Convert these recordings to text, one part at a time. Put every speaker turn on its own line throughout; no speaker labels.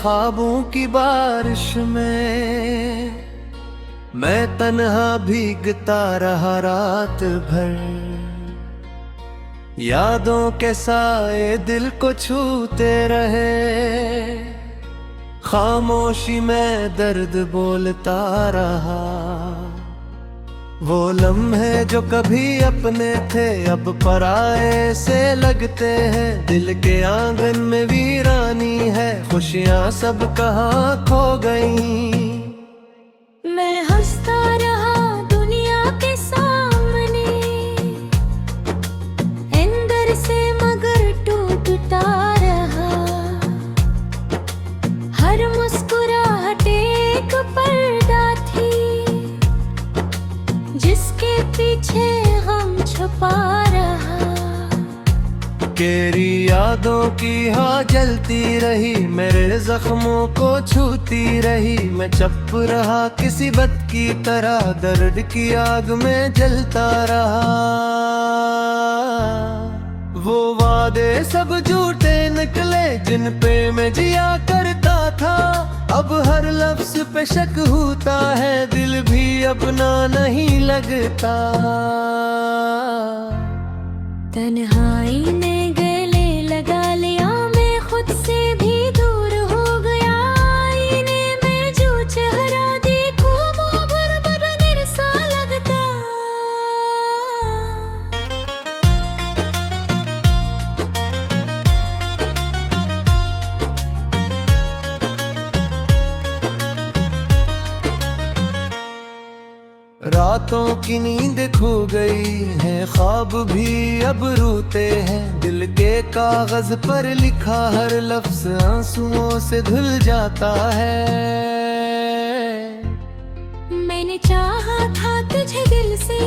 ख्वाबों की बारिश में मैं तन्हा भीगता रहा रात भर। यादों के साए दिल को छूते रहे, खामोशी में दर्द बोलता रहा। वो लम्हे जो कभी अपने थे अब पराए से लगते हैं। दिल के आंगन में वीरानी है, खुशियां सब कहाँ खो गईं।
मैं हंसता रहा दुनिया के सामने, अंदर से मगर टूटता रहा। हर मुस्कुराहट एक पर्दा थी, जिसके पीछे गम छुपा रहा।
तेरी यादों की हाँ जलती रही, मेरे जख्मों को छूती रही। मैं चुप रहा किसी बत की तरह, दर्द की आग में जलता रहा। वो वादे सब झूठे निकले जिन पे मैं जिया करता था। अब हर लफ्ज पे शक होता है, दिल भी अपना नहीं लगता।
तन्हाई ने गले लगा लिया, मैं खुद से भी दूर हो गया। आईने में जो चेहरा देखो वो बरबर सा लगता।
रातों की नींद खो गई है, ख्वाब भी अब रोते हैं। दिल के कागज पर लिखा हर लफ्ज आंसुओं से धुल जाता है।
मैंने चाहा था तुझे दिल से,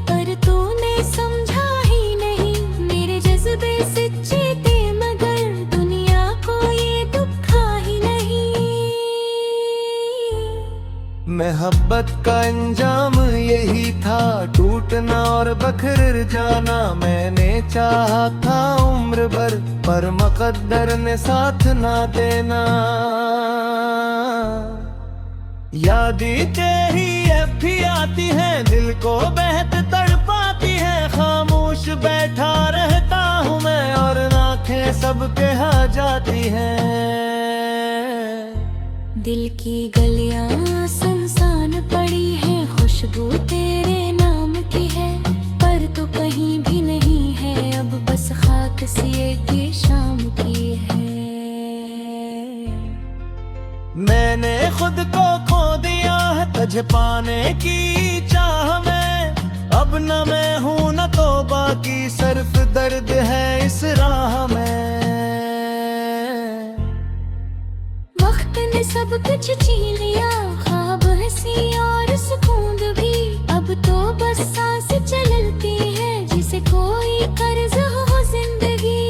पर तूने समझा ही नहीं। मेरे जज्बे सच्चे थे मगर दुनिया को ये दुखा ही नहीं।
मोहब्बत का अंजाम यही था, टूटना और बखर जाना। मैंने चाहा था उम्र भर, पर मुकद्दर ने साथ ना देना। यादें तेरी अब भी आती हैं, दिल को बेहद तड़पाती है। खामोश बैठा रहता हूँ मैं और आँखें सब कहा जाती हैं।
दिल की गलियां सुनसान पड़ी है, खुशबू तेरे नाम की है। पर तो कहीं भी नहीं है, अब बस खाक सी एक शाम की है।
मैंने खुद को खो दिया है तुझे पाने की चाह में। अब न मैं हूं न तो बाकी, सिर्फ दर्द है इस राह में।
वक्त ने सब कुछ छीन लिया, ख्वाब हंसी और सुकून भी। अब तो बस सांस चलती है, जिसे कोई कर्ज हो जिंदगी।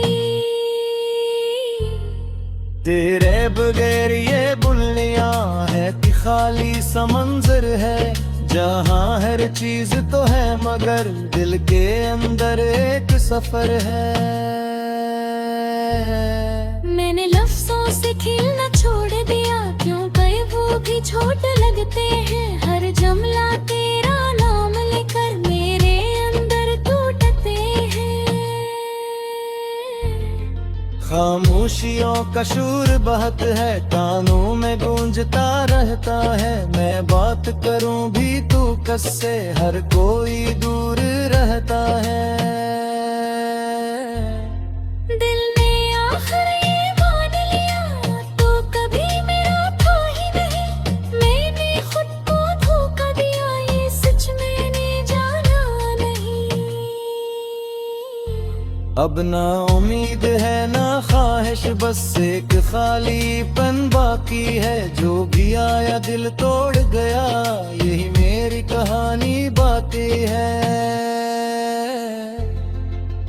तेरे बगैर ये बुल्लियां है कि खाली समंजर है। जहाँ हर चीज तो है मगर दिल के अंदर एक सफर है।
मैंने लफ्जों से खेलना छोड़ दिया, क्यों गए वो भी छोट लगते हैं। हर जुमला तेरा नाम लेकर मेरे अंदर टूटते हैं।
खामोशियों का शूर बहत है, कानों में गूंजता रहता है। मैं बात करूं भी तू कस से, हर कोई दूर रहता है।
दिल ने आखिर ये मान लिया, तो कभी मेरा था ही नहीं। मैंने खुद को धोखा दिया, ये सच मैंने जाना नहीं।
अब ना उम्मीद है ना ख्वाहिश, बस एक खालीपन बाकी है। जो भी आया दिल तोड़ गया, यही मेरी कहानी बाकी है।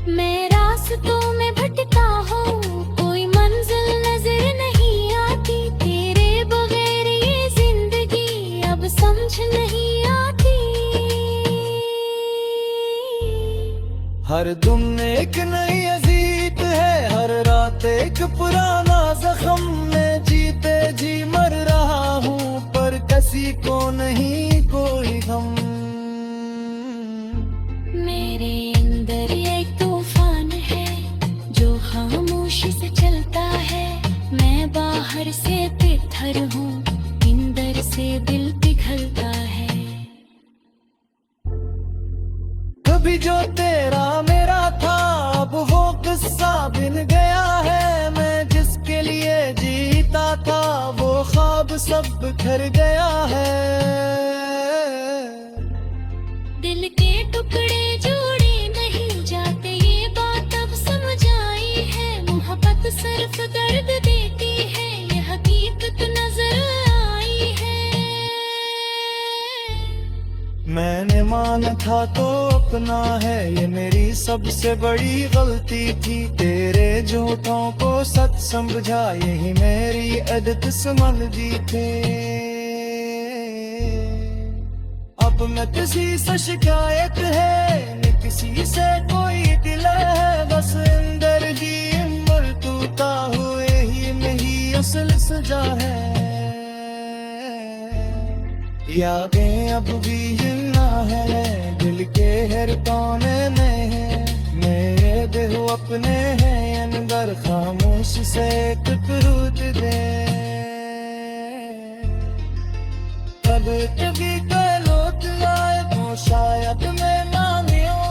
मैं रास्तों में भटका हूँ, कोई मंजिल नजर नहीं आती। तेरे बगैर ये जिंदगी अब समझ नहीं आती।
हर दिन एक नई अजीत है, हर रात एक पुराना जख्म में जीते जी मर रहा हूँ, पर किसी को नहीं कोई गम।
मेरे अंदर एक तूफान है जो खामोशी से चलता है। मैं बाहर से तितर हूँ, अंदर से दिल पिघलता है।
कभी जो तेरा मेरा था, अब वो किस्सा बिन गया है। मैं जिसके लिए जीता था, वो ख्वाब सब बिखर गया है।
दिल के टुकड़े जोड़े नहीं जाते, ये बात अब समझ आई है। मोहब्बत सिर्फ दर्द देती है, ये हकीकत नजर आई है।
मैंने माना था तो अपना है, ये मेरी सबसे बड़ी गलती थी। तेरे झूठों को सच समझा, यही मेरी आदत समझ दी थी। अब न किसी से शिकायत है, न किसी से कोई दिल है। बस अंदर ही मरतूता हुए ही नहीं असल सजा है। यादें अब भी जिंदा है, दिल के हर कोने में है। मेरे दिल अपने हैं अंदर, खामोश से टकरूट दे। अब कभी लौट आए तो शायद मैं मांगियों,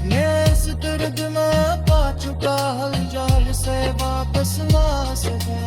मैं इस दर्द में पा चुका हल जाल से वापस ना सका।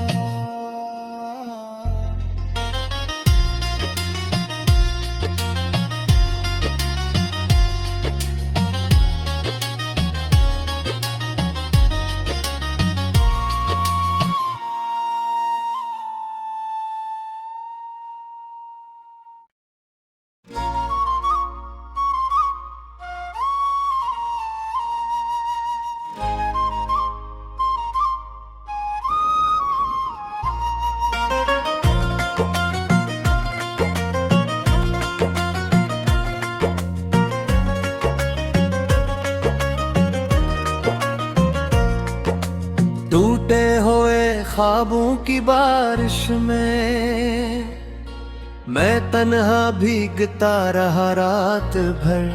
टूटे हुए ख्वाबों की बारिश में मैं तन्हा भीगता रहा रात भर।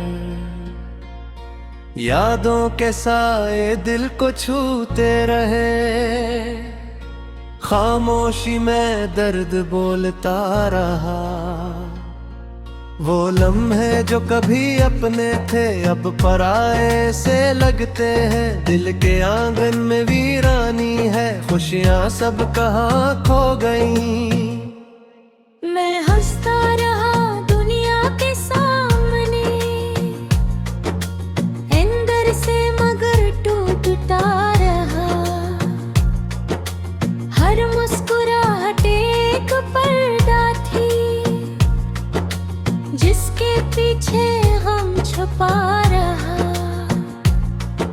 यादों के साए दिल को छूते रहे, खामोशी में दर्द बोलता रहा। वो लम्हे जो कभी अपने थे, अब पराए से लगते हैं। दिल के आंगन में वीरानी है, खुशियाँ सब कहाँ खो गईं।
मैं हंसता रहा दुनिया के सामने, अंदर से मगर टूटता रहा। हर मुस्कुराहट एक पर्दा थी, जिसके पीछे गम छुपा रहा।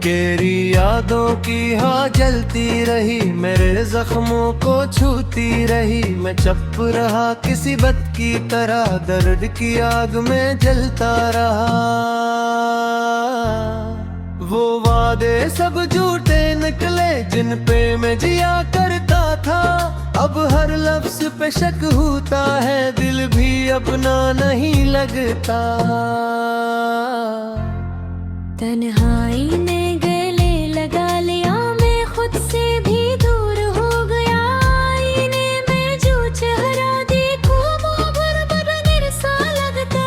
तेरी यादों की हाँ जलती रही, मेरे जख्मों को छूती रही। मैं चुप रहा किसी बत की तरह, दर्द की आग में जलता रहा। वो वादे सब झूठे निकले जिन पे मैं जिया करता था। अब हर लफ्ज पे शक होता है, दिल भी अपना नहीं लगता।
तन्हाई ने गले लगा लिया, मैं खुद से भी दूर हो गया। आईने में जो चेहरा देखो, वो भर निरसा लगता।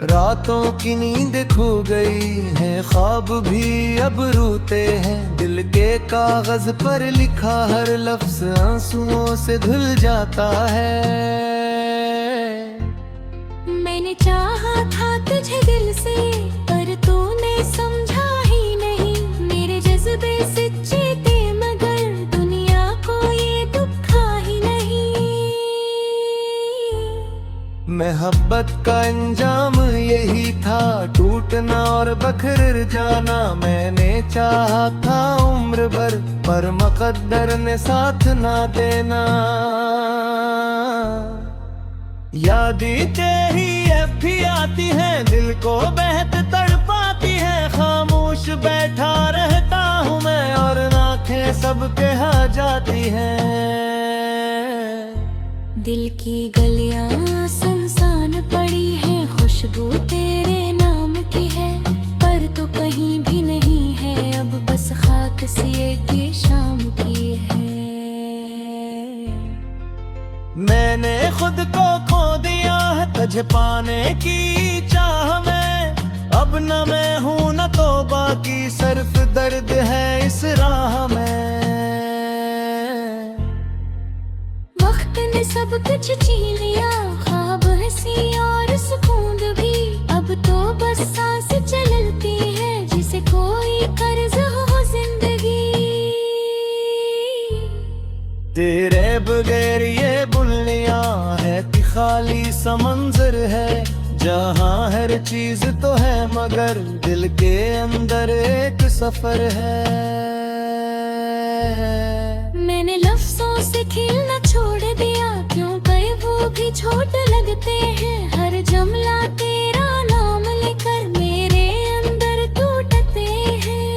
रातों की नींद खो गई है, ख्वाब भी अब रोते हैं। दिल के कागज पर लिखा हर लफ्ज आंसुओं से धुल जाता है।
मैंने चाहा था तुझे दिल से, पर तूने समझा ही नहीं। मेरे जज्बे सच्चे थे, मगर दुनिया को ये दुखा ही नहीं।
मोहब्बत का अंजाम यही था, टूटना और बखर जाना। मैंने चाहा था उम्र भर, पर मुकद्दर ने साथ ना देना। यादें ही अब भी आती हैं, दिल को बहत तड़पाती है। खामोश बैठा रहता हूँ मैं और आंखें सब कहा जाती हैं।
दिल की गलियां सुनसान पड़ी हैं, खुशबू तेरे नाम की है, पर तो कहीं भी नहीं है अब, बस खाक सी एक शाम की है।
मैंने खुद को खो दिया है तुझे पाने की चाह में, अब न मैं हूं न तो बाकी, सिर्फ दर्द है इस राह में।
वक्त ने सब कुछ छीन लिया, ख्वाब हंसी और सुकून भी, अब तो बस सांस चलती है जिसे कोई कर्ज हो जिंदगी।
तेरे बगैर ये बुल्लियां है कि खाली समंजर है, जहाँ हर चीज तो है मगर दिल के अंदर एक सफर है।
मैंने लफ्जों से खिलना छोड़ दिया, क्यों कई वो भी छोट लगते हैं, हर जुमला तेरा नाम लेकर मेरे अंदर टूटते हैं।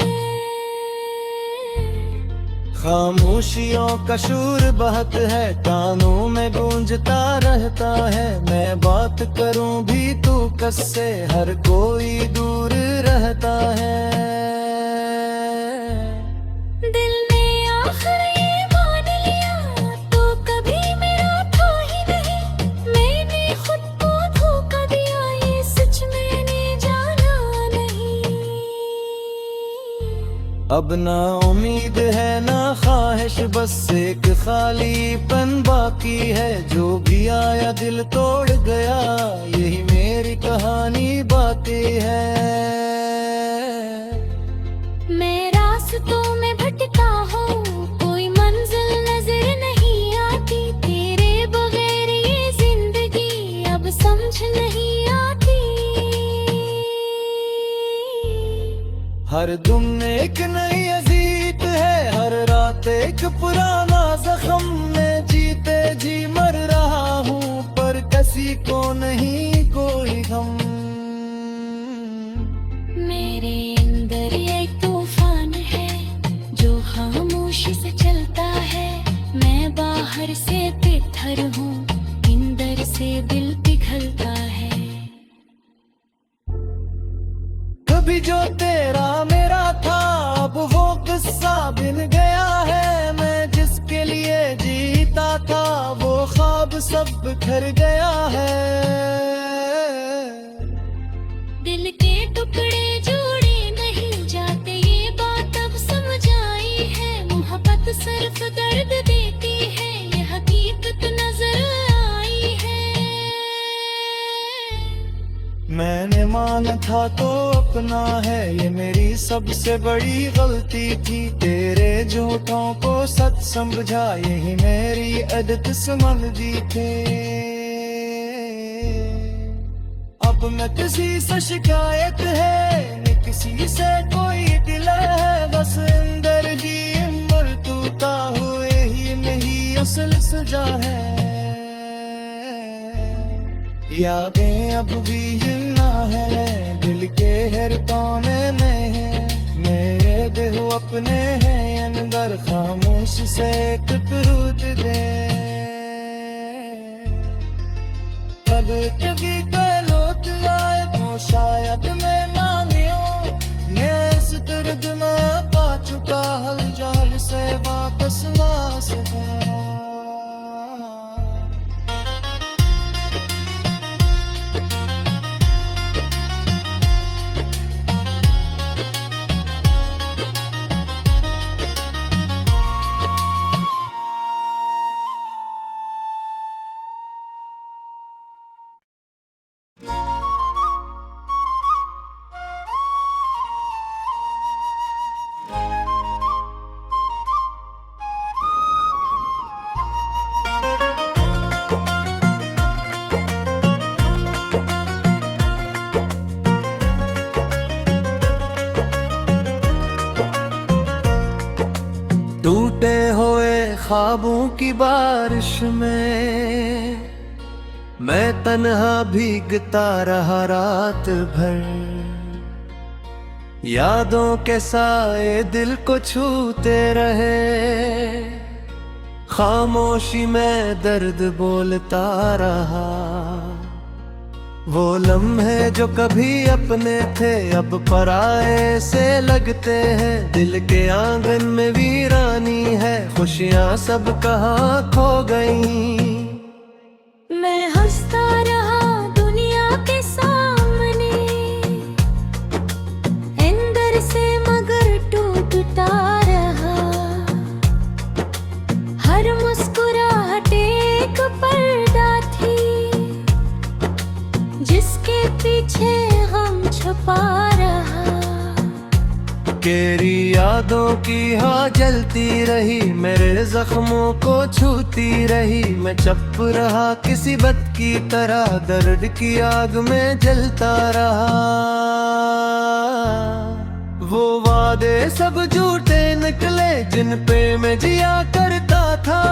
खामोशियों का शूर बहत है, कानों में गूंजता रहता है, मैं बात करूं भी तू कससे, हर कोई दूर रहता है।
दिल ने आखिर ये मान लिया तो कभी मेरा था ही नहीं, मैंने खुद को धोखा दिया ये सच मैंने जाना नहीं।
अब ना उम्मीद है ना ख्वाहिश, बस एक खालीपन बाकी है, जो भी आया दिल तोड़ गया, यही मेरी कहानी बाकी है।
मैं रास्तों में भटका हूँ, कोई मंजिल नजर नहीं आती, तेरे बगैर ये जिंदगी अब समझ नहीं आती।
हर दिन एक नई अजीत है, हर रात एक पुराना जख्म, में जीते जी मर रहा हूँ पर किसी को नहीं कोई गम।
मेरे अंदर एक तूफान है जो खामोशी से चलता है, मैं बाहर से तितर हूँ, अंदर से दिल पिघलता है।
कभी जो तेरा मेरा था अब वो किस्सा बिन गया है, मैं जिसके लिए जीता था वो ख्वाब सब बिखर गया है।
दिल के टुकड़े जोड़े नहीं जाते ये बात अब समझ आई है, मोहब्बत सिर्फ दर्द देती है ये हकीकत नजर आई है।
मैंने माना था तो अपना है, ये मेरी सबसे बड़ी गलती थी, तेरे झूठों को सच समझा, यही मेरी आदत समझी थी। अब न किसी से शिकायत है न किसी से कोई गिला है, बस अंदर ही अंदर टूटा हुए ही नहीं असल सजा है। यादें अब भी जिंदा है, दिल के हर कोने में है, मेरे दिल अपने हैं अंदर, खामोश से टूट दे। कब कभी लौट आए तो शायद मैं मानियो, मैं इस दर्द में पा चुका हल जाल से वापस ना सका। टूटे हुए ख्वाबों की बारिश में मैं तन्हा भीगता रहा रात भर, यादों के साए दिल को छूते रहे। खामोशी में दर्द बोलता रहा, वो लम्हे जो कभी अपने थे अब पराए से लगते हैं। दिल के आंगन में वीरानी है, खुशियां सब कहाँ खो गईं।
मैं हंसता रहा दुनिया के सामने, अंदर से मगर टूटता रहा। हर मुस्कुराहट एक पर्दा थी, जिसके पीछे हम छुपा रहा।
तेरी यादों की हाँ जलती रही, मेरे जख्मों को छूती रही। मैं चुप रहा किसी बत की तरह, दर्द की आग में जलता रहा। वो वादे सब झूठे निकले जिन पे मैं जिया करता था।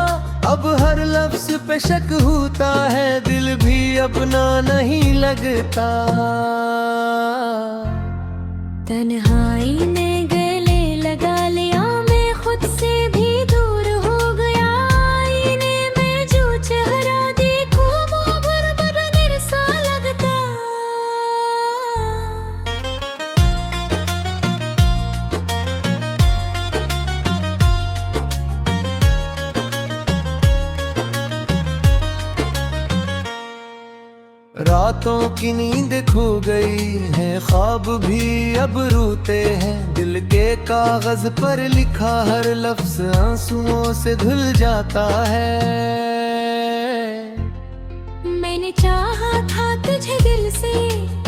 अब हर लफ्ज पे शक होता है, दिल भी अपना नहीं लगता।
तन्हाई ने गले लगा लिया, मैं खुद से भी दूर हो गया। आईने में जो चेहरा देखो वो भर सा लगता।
रातों की नींद खो गई है, ख्वाब भी अब रोते हैं। दिल के कागज पर लिखा हर लफ्ज आंसुओं से धुल जाता है।
मैंने चाहा था तुझे दिल से,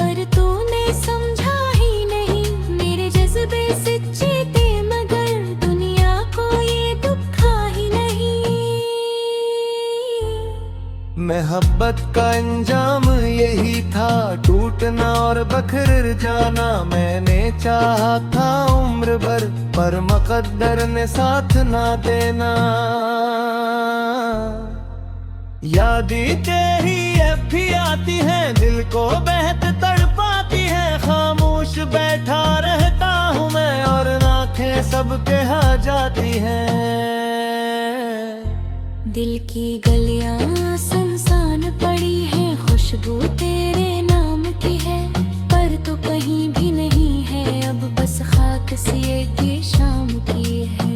पर तूने समझा ही नहीं। मेरे जज्बे सच्चे थे मगर दुनिया को ये दुखा ही नहीं।
मोहब्बत का अंजाम यही था, टूटना और बखर जाना। मैंने चाहा था उम्र भर, पर मुकद्दर ने साथ ना देना। यादें तेरी अब भी आती हैं, दिल को बेहद तड़पाती हैं। खामोश बैठा रहता हूँ मैं, और आँखें सब कहा जाती हैं।
दिल की गलियां सुनसान पड़ी है, खुशबू तेरे नाम की है। पर तो कहीं भी नहीं है, अब बस खाक सी एक ये शाम की है।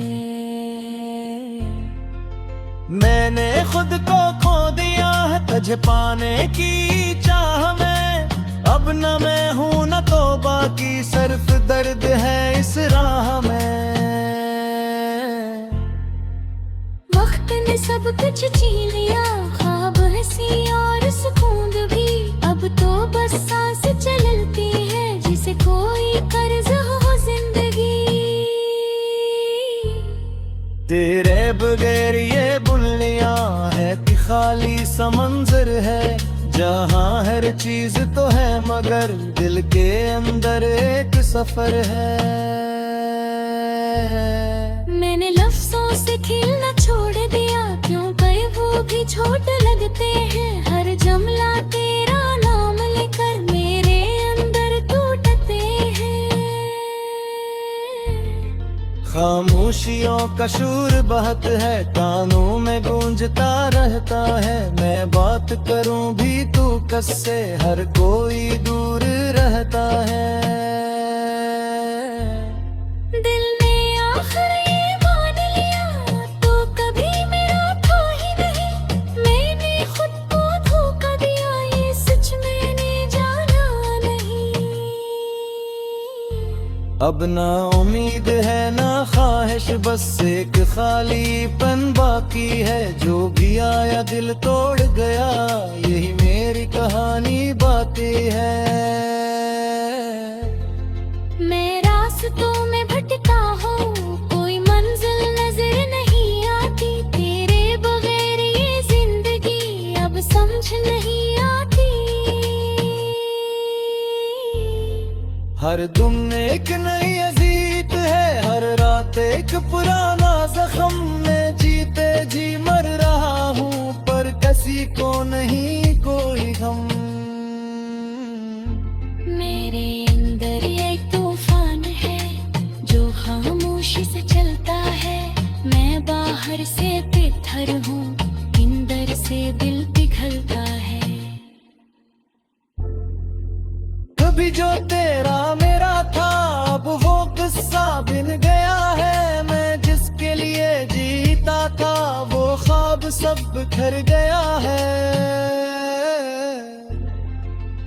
मैंने खुद को खो दिया है तुझे पाने की चाह में। अब न मैं हूं न तो बाकी, सिर्फ दर्द है इस राह में।
वक्त ने सब कुछ छीन लिया, ख्वाब हंसी और सुकून भी। अब तो बस सांस चलती है, जिसे कोई कर्ज हो जिंदगी।
तेरे बगैर ये बुल्लियां है कि खाली समंजर है, जहां हर चीज तो है मगर दिल के अंदर एक सफर है।
मैंने लफ्जों से खेलना छोड़ दिया, क्यों कई वो भी छोट लगते हैं। हर जुमला तेरा नाम लेकर मेरे अंदर टूटते हैं।
खामोशियों का शूर बहत है, कानों में गूंजता रहता है। मैं बात करूं भी तू कससे, हर कोई दूर रहता है।
दिल ने आखिर ये मान लिया, तो कभी मेरा था ही नहीं। मैंने खुद को धोखा दिया, ये सच मैंने जाना नहीं।
अब ना उम्मीद है ना ख्वाहिश, बस एक खालीपन बाकी है। जो भी आया दिल तोड़ गया, यही मेरी कहानी बाकी है।
मैं रास्तों में भटका हूँ, कोई मंजिल नजर नहीं आती। तेरे बगैर ये जिंदगी अब समझ नहीं आती।
हर दिन एक नई अजीत है, हर रात एक पुराना जख्म। मैं जीते जी मर रहा हूँ, पर किसी को नहीं कोई गम।
मेरे अंदर एक तूफान है जो खामोशी से चलता है। मैं बाहर से तितर हूँ, अंदर से दिल पिघलता है।
कभी जो तेरा मेरा था अब वो किस्सा बिन गया है। मैं जिसके लिए जीता था वो ख्वाब सब बिखर गया है।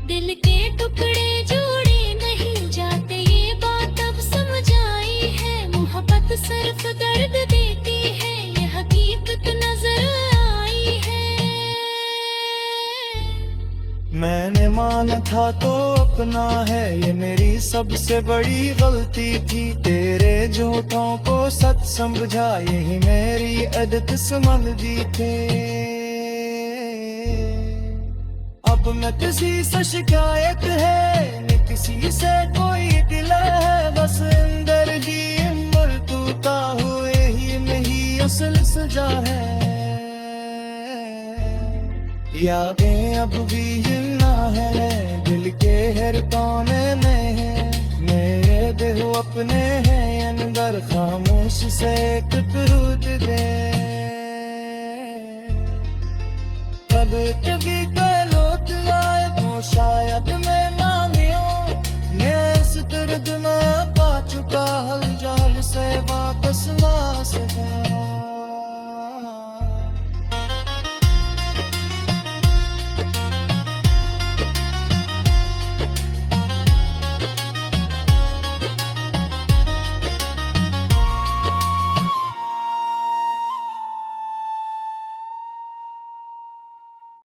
दिल के टुकड़े जोड़े नहीं जाते, ये बात अब समझ आई है। मोहब्बत सिर्फ दर्द देती है, ये हकीकत नजर आई है।
मैंने माना था तो अपना है, ये मेरी सबसे बड़ी गलती थी। तेरे झूठों को सच समझा, यही मेरी आदत समझी थी। अब न किसी से शिकायत है, न किसी से कोई गिला है। बस अंदर ही मरतूता हुए ही नहीं असल सजा है। यादें अब भी जिंदा है, दिल के हर कोने में है। मेरे दिल अपने हैं अंदर, खामोश से एक टूट दे। कभी लौट आए तो शायद मैं मांगियों, मैं इस दर्द में पा चुका हल जाल से वापस ना सका।